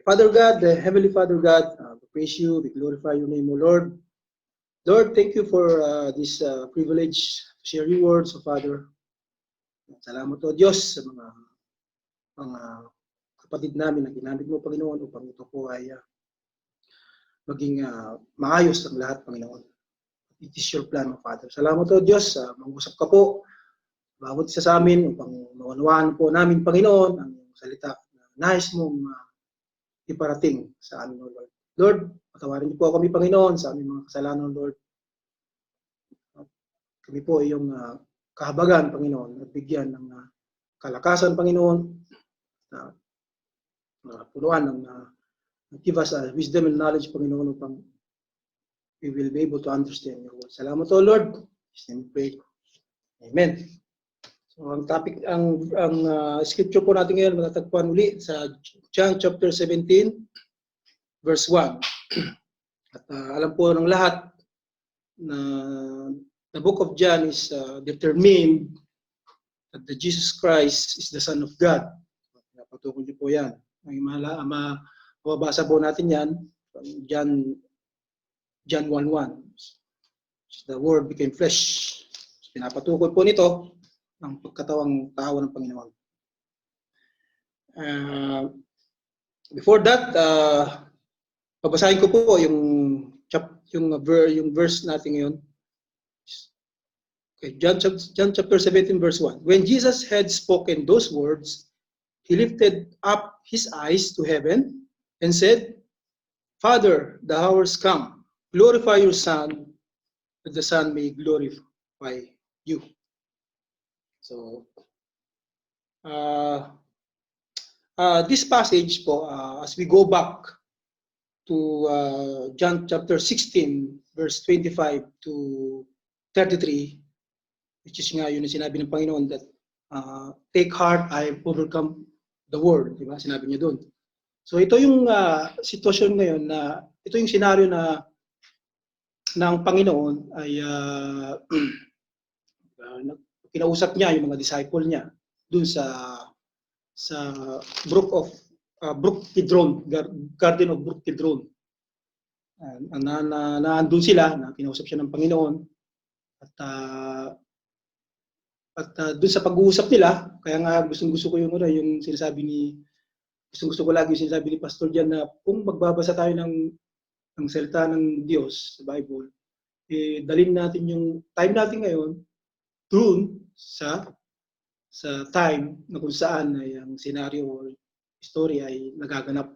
Father God, the Heavenly Father God, we praise you, we glorify your name, O Lord. Lord, thank you for this privilege to share your words, O Father. Salamat, O Diyos, sa mga kapatid namin na ginamit mo, Panginoon, upang ito po ay maging maayos ang lahat, Panginoon. It is your plan, O Father. Salamat, O Diyos, mag-usap ka po, bawat isa sa amin, upang maunawaan po namin, Panginoon, ang salita na nais mong iparating sa amin, O Lord. Lord, patawarin niyo po kami, Panginoon, sa aming mga kasalanan, Lord. Kami po ay iyong kahabagan, Panginoon, at bigyan ng kalakasan, Panginoon, punuan ng give us wisdom and knowledge, Panginoon, upang we will be able to understand your word. Salamat, O Lord. His name we pray. Amen. So, ang topic, ang scripture po natin ngayon, matatagpuan uli sa John chapter 17, verse 1. At alam po ng lahat na the book of John is determined that the Jesus Christ is the Son of God. Napatukoy niyo po yan. Mababasa po natin yan from John 1:1. The Word became flesh. Pinapatukoy po nito ang pagkatawang tao ng Panginoon. Before that, babasahin ko po yung verse natin ngayon. Okay, John chapter 17, verse 1. When Jesus had spoken those words, he lifted up his eyes to heaven and said, Father, the hour is come. Glorify your Son, that the Son may glorify you. So, this passage po, as we go back to John chapter 16, verse 25 to 33, which is nga yun ang sinabi ng Panginoon that take heart, I have overcome the world. Diba? Sinabi niya doon. So ito yung sitwasyon ngayon na ito yung senaryo na ng Panginoon ay kinausap niya yung mga disciple niya doon sa Brook Kidron, Garden of Brook Kidron. Naandun sila, na kinausap siya ng Panginoon. At doon sa pag-uusap nila, kaya nga gusto ko yung sinasabi gusto ko lagi yung sinasabi ni Pastor Jan na kung magbabasa tayo ng salita ng Diyos sa Bible, dalhin natin yung time natin ngayon doon sa time na kung saan ay ang senaryo o story ay nagaganap.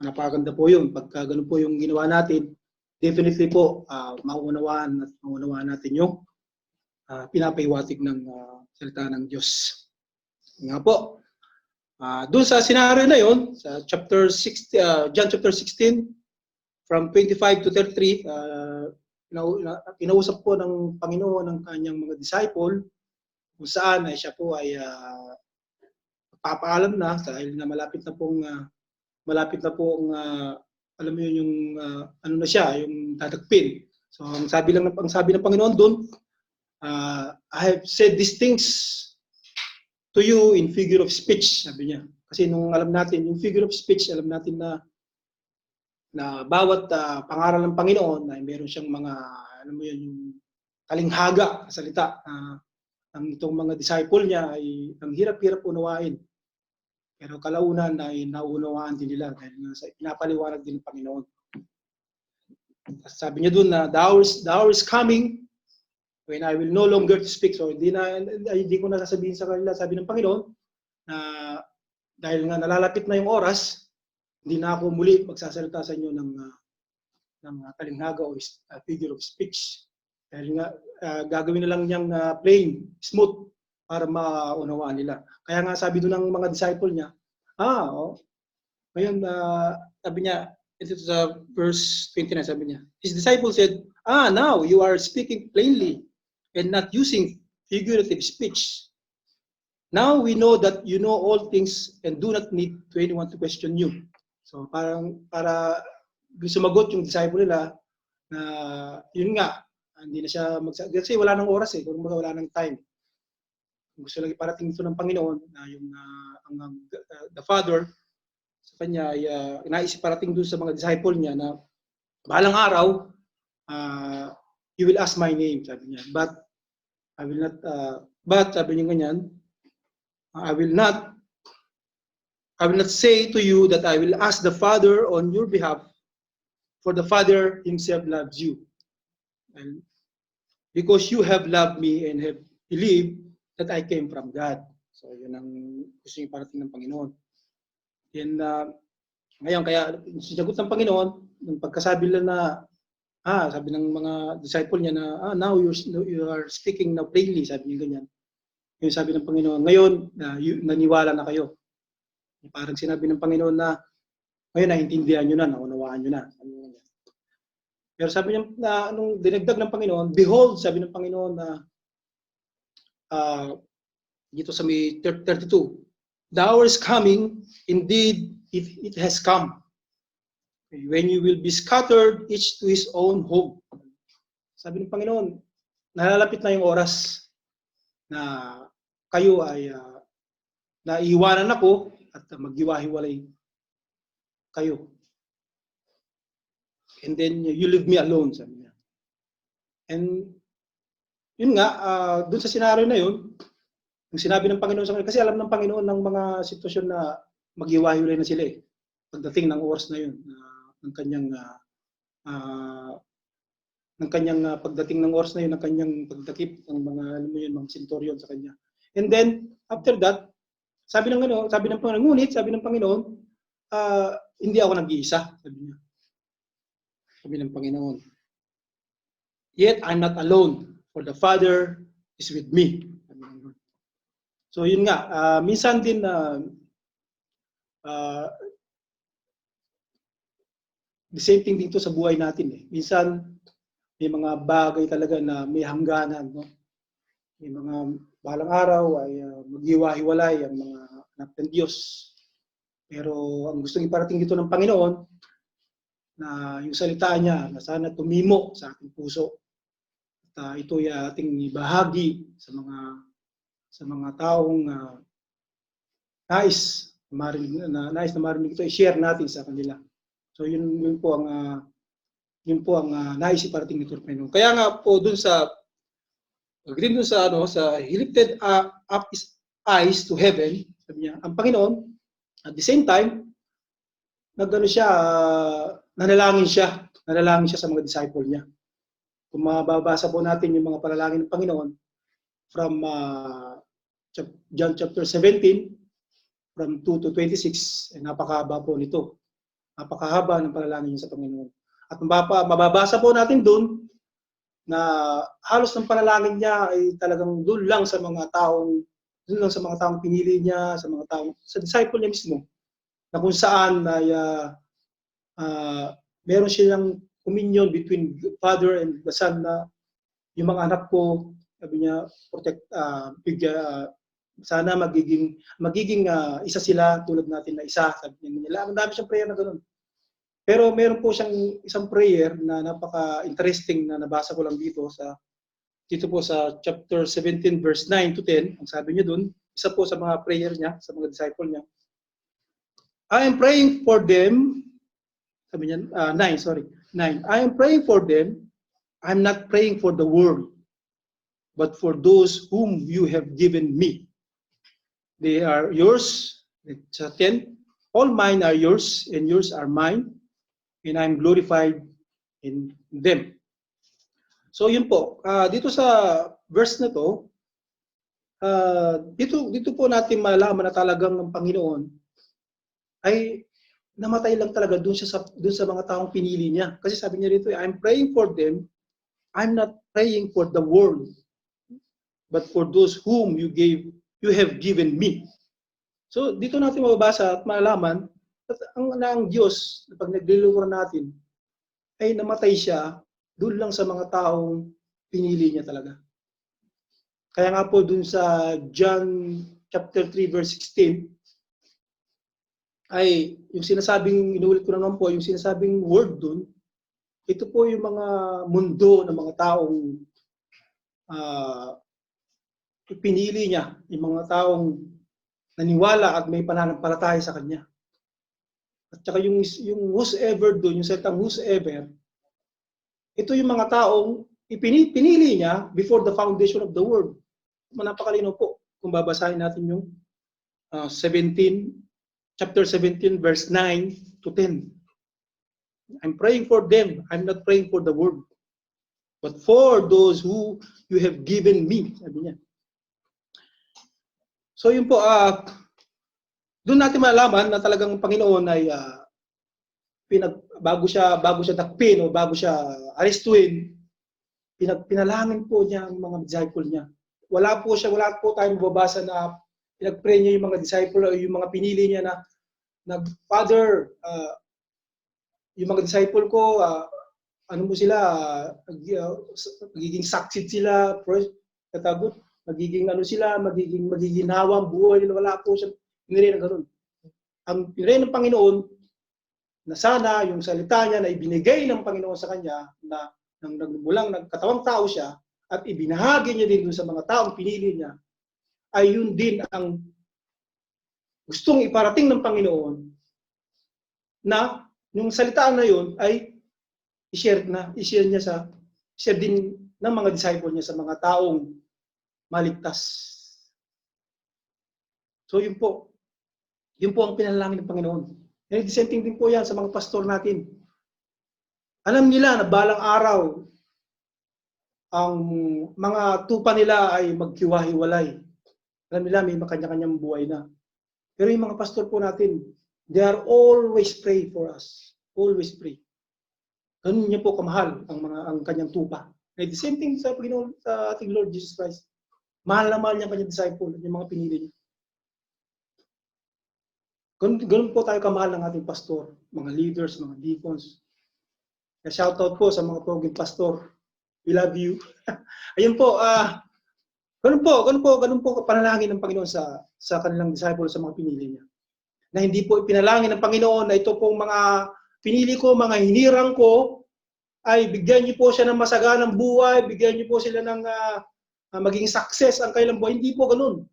Napakaganda po yun. Pagka ganun po yung ginawa natin, definitely po maunawaan natin yung pinapahiwatig ng salita ng Diyos. Nga po, doon sa senaryo na yon, sa chapter 6, John chapter 16, from 25 to 33, kinausap po ng Panginoon ng kanyang mga disciple kung saan ay siya po ay papaalam na dahil na malapit na pong alam mo yun yung ano na siya, yung dadagpin. So ang sabi ng Panginoon doon, I have said these things to you in figure of speech, sabi niya. Kasi nung alam natin, yung figure of speech, alam natin na bawat pangaral ng Panginoon na meron siyang mga, alam mo yun, yung talinghaga na salita. Ang itong mga disciple niya ay ang hirap-hirap unawain. Pero kalaunan ay naunawaan din nila dahil pinapaliwanag din ng Panginoon. Sabi niya doon na the hour is coming when I will no longer speak. So hindi ko na sasabihin sa kanila, sabi ng Panginoon, na dahil nga nalalapit na yung oras, hindi na ako muli magsasalita sa inyo ng talinghaga o figure of speech. Dahil nga gagawin na lang niyang plain, smooth para maunawaan nila. Kaya nga sabi doon ng mga disciple niya, ngayon sabi niya, ito sa verse 29, sabi niya, his disciple said, now you are speaking plainly and not using figurative speech. Now we know that you know all things and do not need to anyone to question you. So para sumagot yung disciple nila na yun nga, hindi na siya kasi wala nang oras kung wala nang time. Gusto lang iparating ito ng Panginoon na yung the Father sa kanya ay naisip parating doon sa mga disciple niya na balang araw, you will ask my name, sabi niya. But I will not, but sabi niya ganyan, I will not say to you that I will ask the Father on your behalf, for the Father himself loves you. And because you have loved me and have believed that I came from God. So yun ang gusto niya parating ng Panginoon. And ngayon, kaya sinagot ng Panginoon, nung pagkasabi nila na, sabi ng mga disciple niya na, now you are speaking now plainly, sabi niya ganyan. Yung sabi ng Panginoon, ngayon, naniwala na kayo. Parang sinabi ng Panginoon na, ngayon, naintindihan nyo na, naunawaan nyo na. Pero sabi niya, nung dinagdag ng Panginoon, behold, sabi ng Panginoon na, dito sa may 32, the hour is coming, indeed, it has come, when you will be scattered, each to his own home. Sabi ng Panginoon, nalalapit na yung oras na kayo ay naiiwanan ako at maghiwa-hiwalay kayo. And then you leave me alone, sabi niya. And yun nga, dun sa senaryo na yun, yung sinabi ng Panginoon sa kanila, kasi alam ng Panginoon ng mga sitwasyon na maghiwa-hiwalay na sila pagdating ng oras na yun, ng kanyang pagdating ng oras na yun, ng kanyang pagdakip ng mga, alam mo yun, mga centurion sa kanya. And then, after that, sabi ng Panginoon, ngunit, sabi ng Panginoon, hindi ako nag-iisa, sabi niya. Sabi ng Panginoon, yet I'm not alone, for the Father is with me. So yun nga, minsan din the same thing dito sa buhay natin. Minsan, may mga bagay talaga na may hangganan. No? May mga balang araw ay maghiwa-hiwalay ang mga anak ng Diyos. Pero ang gusto iparating dito ng Panginoon, na yung salita niya na sana tumimo sa ating puso. At ito ay ating ibahagi sa mga taong nais na marinig ito, i-share natin sa kanila. So yun po ang nais iparating nito ng Panginoon. Kaya nga po dun sa he lifted up his eyes to heaven, sabi niya, ang Panginoon at the same time nanalangin siya sa mga disciple niya. Kung mababasa po natin yung mga panalangin ng Panginoon from John chapter 17 from 2 to 26, napakahaba po nito. Napakahaba ng panalangin niya sa Panginoon. At mababasa po natin doon na halos ng panalangin niya ay talagang doon lang sa mga taong pinili niya, sa disciple niya mismo, na kung saan ay meron siyang communion between Father and the Son na yung mga anak ko, sabi niya, sana magiging isa sila tulad natin na isa, sabi niya. Ang dami siyang prayer na ganoon. Pero meron po siyang isang prayer na napaka-interesting na nabasa ko lang dito po sa chapter 17 verse 9 to 10. Ang sabi niya doon, isa po sa mga prayer niya, sa mga disciple niya. I am praying for them. Sabi niya, 9. I am praying for them. I'm not praying for the world, but for those whom you have given me. They are yours. Sa 10, all mine are yours, and yours are mine, and I'm glorified in them. So yun po, dito sa verse na to, dito po natin malaman na talagang ng Panginoon ay namatay lang talaga dun sa mga taong pinili niya. Kasi sabi niya dito, I'm praying for them. I'm not praying for the world, but for those whom you have given me. So dito natin mababasa at malaman at ang Diyos, pag naglilingkuran natin, ay namatay siya doon lang sa mga taong pinili niya talaga. Kaya nga po dun sa John chapter 3 verse 16, ay yung sinasabing, inuulit ko naman po, yung sinasabing word dun, ito po yung mga mundo ng mga taong pinili niya, yung mga taong naniwala at may pananampalataya sa Kanya. At saka yung whosoever doon, yung salitang whosoever, ito yung mga taong pinili niya before the foundation of the world. Napakalino po kung babasahin natin yung 17, chapter 17, verse 9 to 10. I'm praying for them. I'm not praying for the world, but for those who you have given me. Sabi niya. So yun po, doon natin malalaman na talagang Panginoon ay bago siya dakpin o bago siya arestuin, pinalangin po niya ang mga disciple niya. Wala po tayong mababasa na pinag-pray niya yung mga disciple o yung mga pinili niya na Father, yung mga disciple ko, ano mo sila, magiging saksit sila, katagot, magiging ano sila, magiging hawang buhay nila. Wala po siya pinili na ganoon. Ang pinili ng Panginoon na sana yung salita niya na ibinigay ng Panginoon sa kanya na nagmulang nagkatawang tao siya at ibinahagi niya din sa mga taong pinili niya, ay yun din ang gustong iparating ng Panginoon na yung salita na yun ay i-share din ng mga disciple niya sa mga taong maligtas. So yun po ang pinalangin ng Panginoon. And the same thing din po yan sa mga pastor natin. Alam nila na balang araw, ang mga tupa nila ay maghiwa-hiwalay. Alam nila may makanya-kanyang buhay na. Pero yung mga pastor po natin, they are always pray for us. Always pray. Ganun niya po kamahal ang kanyang tupa. And the same thing sa Panginoon, sa ating Lord Jesus Christ. Mahal na mahal niya ang kanyang disciple, yung mga pinili niya. Ganun po tayo kamahal ng ating pastor, mga leaders, mga deacons. Shoutout po sa mga poging pastor. We love you. Ayun po, ganun po panalangin ng Panginoon sa kanilang disciple, sa mga pinili niya. Na hindi po ipinalangin ng Panginoon na ito pong mga pinili ko, mga hinirang ko, ay bigyan niyo po siya ng masaganang buhay, bigyan niyo po sila ng maging success ang kanilang buhay. Hindi po ganun.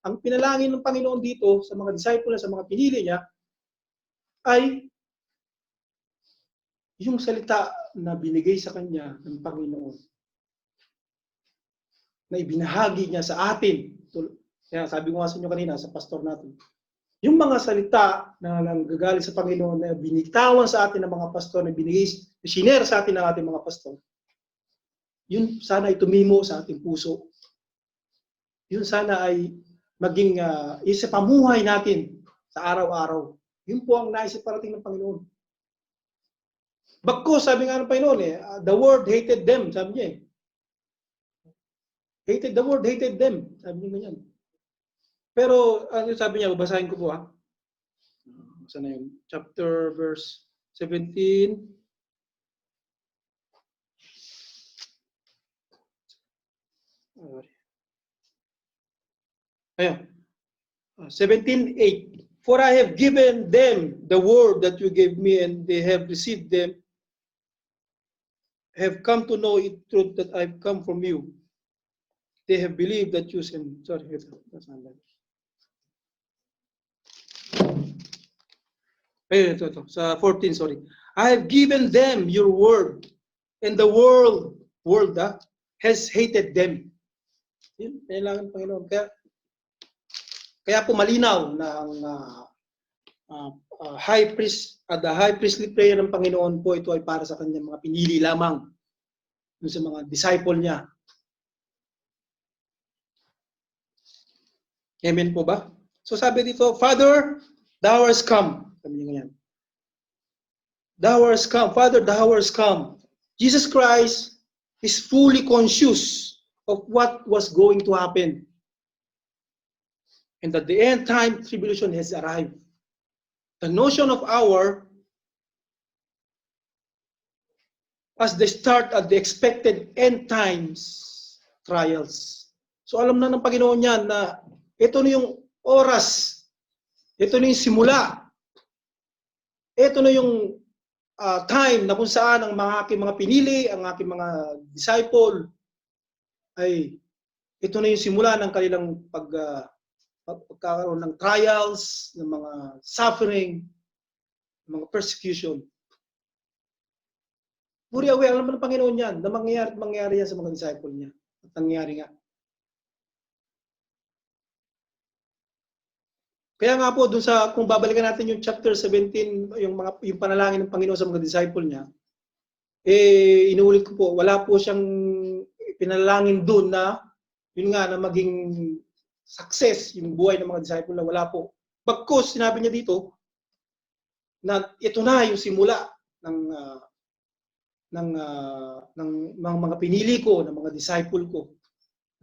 Ang pinalangin ng Panginoon dito sa mga disciple, sa mga pinili niya, ay yung salita na binigay sa kanya ng Panginoon, na ibinahagi niya sa atin. Kaya sabi ko nga sa inyo kanina, sa pastor natin, yung mga salita na nanggagaling sa Panginoon na binitawan sa atin ng mga pastor, na sinare sa atin ng ating mga pastor, yun sana ay tumimo sa ating puso. Yun sana ay maging isa pamuhay natin sa araw-araw. Yun po ang naisip parating ng Panginoon. Bagko, sabi nga ng Panginoon the world hated them, sabi niya The world hated them, sabi niya ganyan. Pero, ano sabi niya, babasahin ko po Basta na yun. Chapter, verse 17. Ayan. 17:8. For I have given them the word that you gave me, and they have received them, have come to know it truth that I've come from you. They have believed that you sent. Sorry, that's not that. Ito. Sa 14, sorry. I have given them your word, and the world has hated them. Yun, kailangan Panginoon. Kaya po malinaw na ang high priest at the high priestly prayer ng Panginoon po, ito ay para sa kanyang mga pinili lamang, dun sa mga disciple niya. Amen po ba? So sabi dito, Father, the hour has come. Sabi niya ganyan. The hour has come. Father, the hour has come. Jesus Christ is fully conscious of what was going to happen. And that the end time tribulation has arrived. The notion of hour as the start of the expected end times trials. So alam na ng Panginoon yan na ito na yung oras, ito na yung simula, ito na yung time na kung saan ang aking mga pinili, ang aking mga disciple, ay ito na yung simula ng kanilang pagkakaroon ng trials, ng mga suffering. mga persecution. Fully aware, alam ng Panginoon yan, na mangyayari yan sa mga disciple niya. At nangyari nga. Kaya nga po, dun sa, kung babalikan natin yung chapter 17, yung panalangin ng Panginoon sa mga disciple niya, inuulit ko po, wala po siyang pinalangin dun na, yun nga, na maging success yung buhay ng mga disciple na wala po. Bagkus, sinabi niya dito, na ito na yung simula ng mga pinili ko, ng mga disciple ko,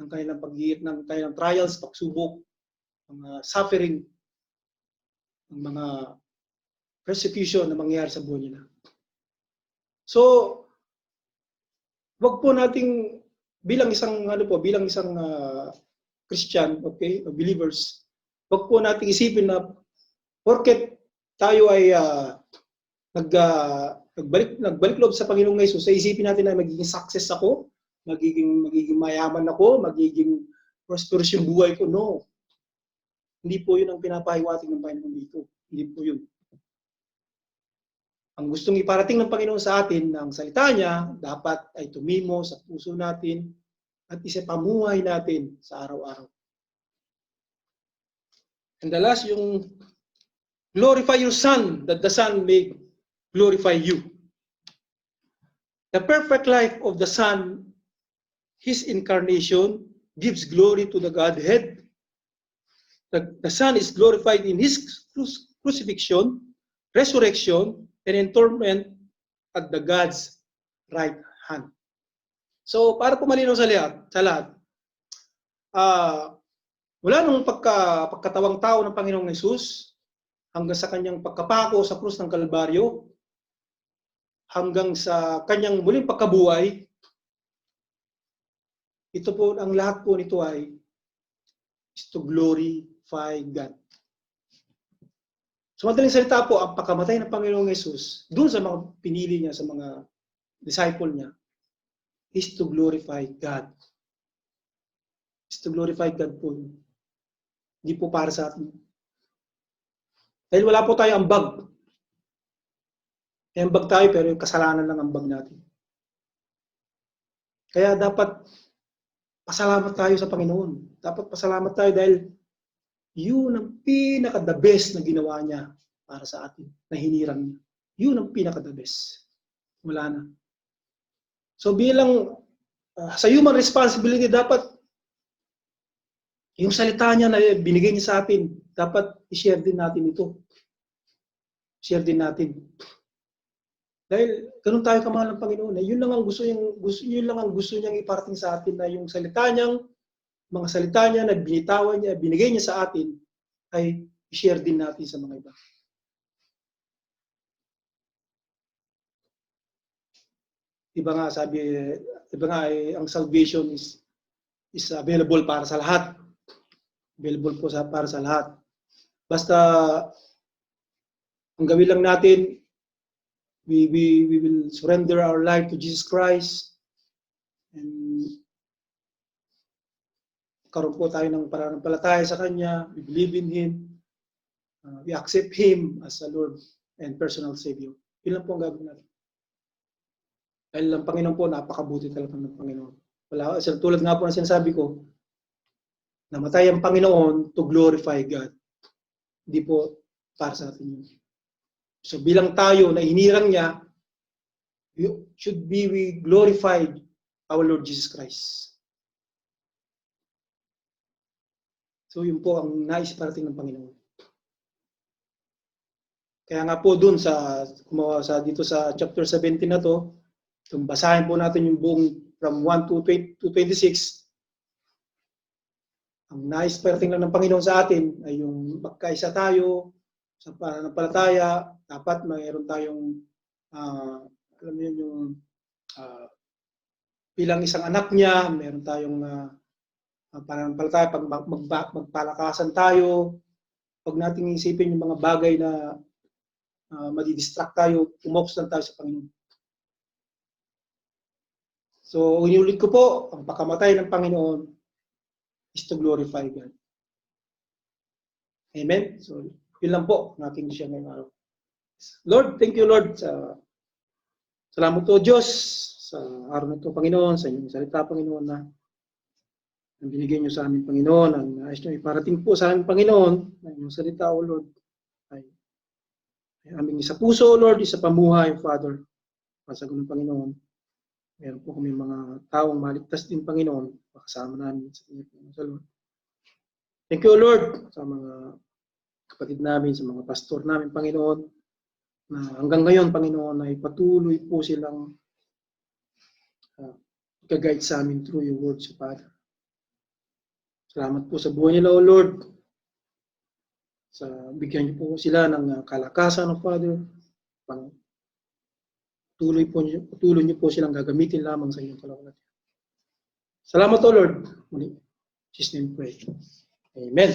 ng kanilang ng kanilang trials, pagsubok, mga suffering, ng mga persecution na mangyayari sa buhay nila. So, wag po nating bilang isang Christian, okay, believers, wag po nating isipin na porket tayo ay nagbalik loob sa Panginoong Hesus, sa isipin natin na magiging success ako, magiging mayaman ako, magiging prosperous yung buhay ko. No. Hindi po yun ang pinapahiwatig ng Panginoon dito. Hindi po yun. Ang gustong iparating ng Panginoon sa atin ng salita niya, dapat ay tumimo sa puso natin at isapamuhay natin sa araw-araw. And the last, yung glorify your Son, that the Son may glorify you. The perfect life of the Son, His incarnation, gives glory to the Godhead. The Son is glorified in His crucifixion, resurrection, and enthronement at the God's right hand. So, para po malinaw sa lahat, wala nung pagkatawang tao ng Panginoong Hesus hanggang sa kanyang pagkapako sa krus ng Kalbaryo, hanggang sa kanyang muling pagkabuhay, ito po, ang lahat po nito ay is to glorify God. So, madaling salita po, ang pagkamatay ng Panginoong Hesus, dun sa mga pinili niya, sa mga disciple niya, is to glorify God. Is to glorify God po. Hindi po para sa atin. Dahil wala po tayo ambag. May ambag tayo, pero yung kasalanan lang ambag natin. Kaya dapat pasalamat tayo sa Panginoon. Dapat pasalamat tayo dahil yun ang pinaka-the best na ginawa niya para sa atin, na hinirang niya. Yun ang pinaka-the best. Wala na. So bilang sa human responsibility, dapat yung salita niya na binigay niya sa atin, dapat i-share din natin ito. Share din natin. Dahil ganun tayo kamahal ng Panginoon. Yun lang ang gusto niyang iparating sa atin, na yung salita niyang, mga salita niya na binitawan niya, binigay niya sa atin, ay i-share din natin sa mga iba. Iba nga ang salvation is available para sa lahat. Available po para sa lahat. Basta ang gawin lang natin, we will surrender our life to Jesus Christ, and karoon po tayo ng pananampalataya sa Kanya, we believe in Him, we accept Him as a Lord and personal Savior. Yun lang po ang gagawin natin. Dahil ang Panginoon po, napakabuti talaga ng Panginoon. Tulad nga po na sinasabi ko, namatay ang Panginoon to glorify God. Hindi po para sa atin yun. So bilang tayo na hinirang niya, we glorified our Lord Jesus Christ. So yun po ang nais parating ng Panginoon. Kaya nga po dun dito sa chapter 17 na to, kung basahin po natin yung buong from 1 to 26, ang nais parating lang ng Panginoon sa atin ay yung magkaisa tayo sa pananampalataya. Dapat mayroon tayong alam niyo yung bilang isang anak niya, mayroon tayong pananampalataya, pag magpalakasan tayo. Huwag nating isipin yung mga bagay na madidistract tayo, focus lang tayo sa Panginoon. So, inulit ko po, ang pagkamatay ng Panginoon is to glorify God. Amen? So, yun lang po ang aking siya ngayong araw. Lord, thank you, Lord. Salamat po, Diyos, sa araw na ito, Panginoon, sa inyong salita, Panginoon, na ang binigay niyo sa amin, Panginoon, ang nais niyo iparating po sa amin, Panginoon, na inyong salita, O Lord, ay aming isa puso, O Lord, isa pamuhay, Father, para sa ganun, Panginoon. Meron po kami mga taong maligtas din, Panginoon, makasama namin sa inyo, Panginoon, sa Lord. Thank you, O Lord, sa mga kapatid namin, sa mga pastor namin, Panginoon, na hanggang ngayon, Panginoon, ay patuloy po silang guide sa amin through your words, Father. Salamat po sa buhay nila, O Lord. Bigyan niyo po sila ng kalakasan, O Father. Tuloy niyo po silang gagamitin lamang sa inyong kalakasan. Salamat, O Lord. Muli, in Jesus' name we pray. Amen.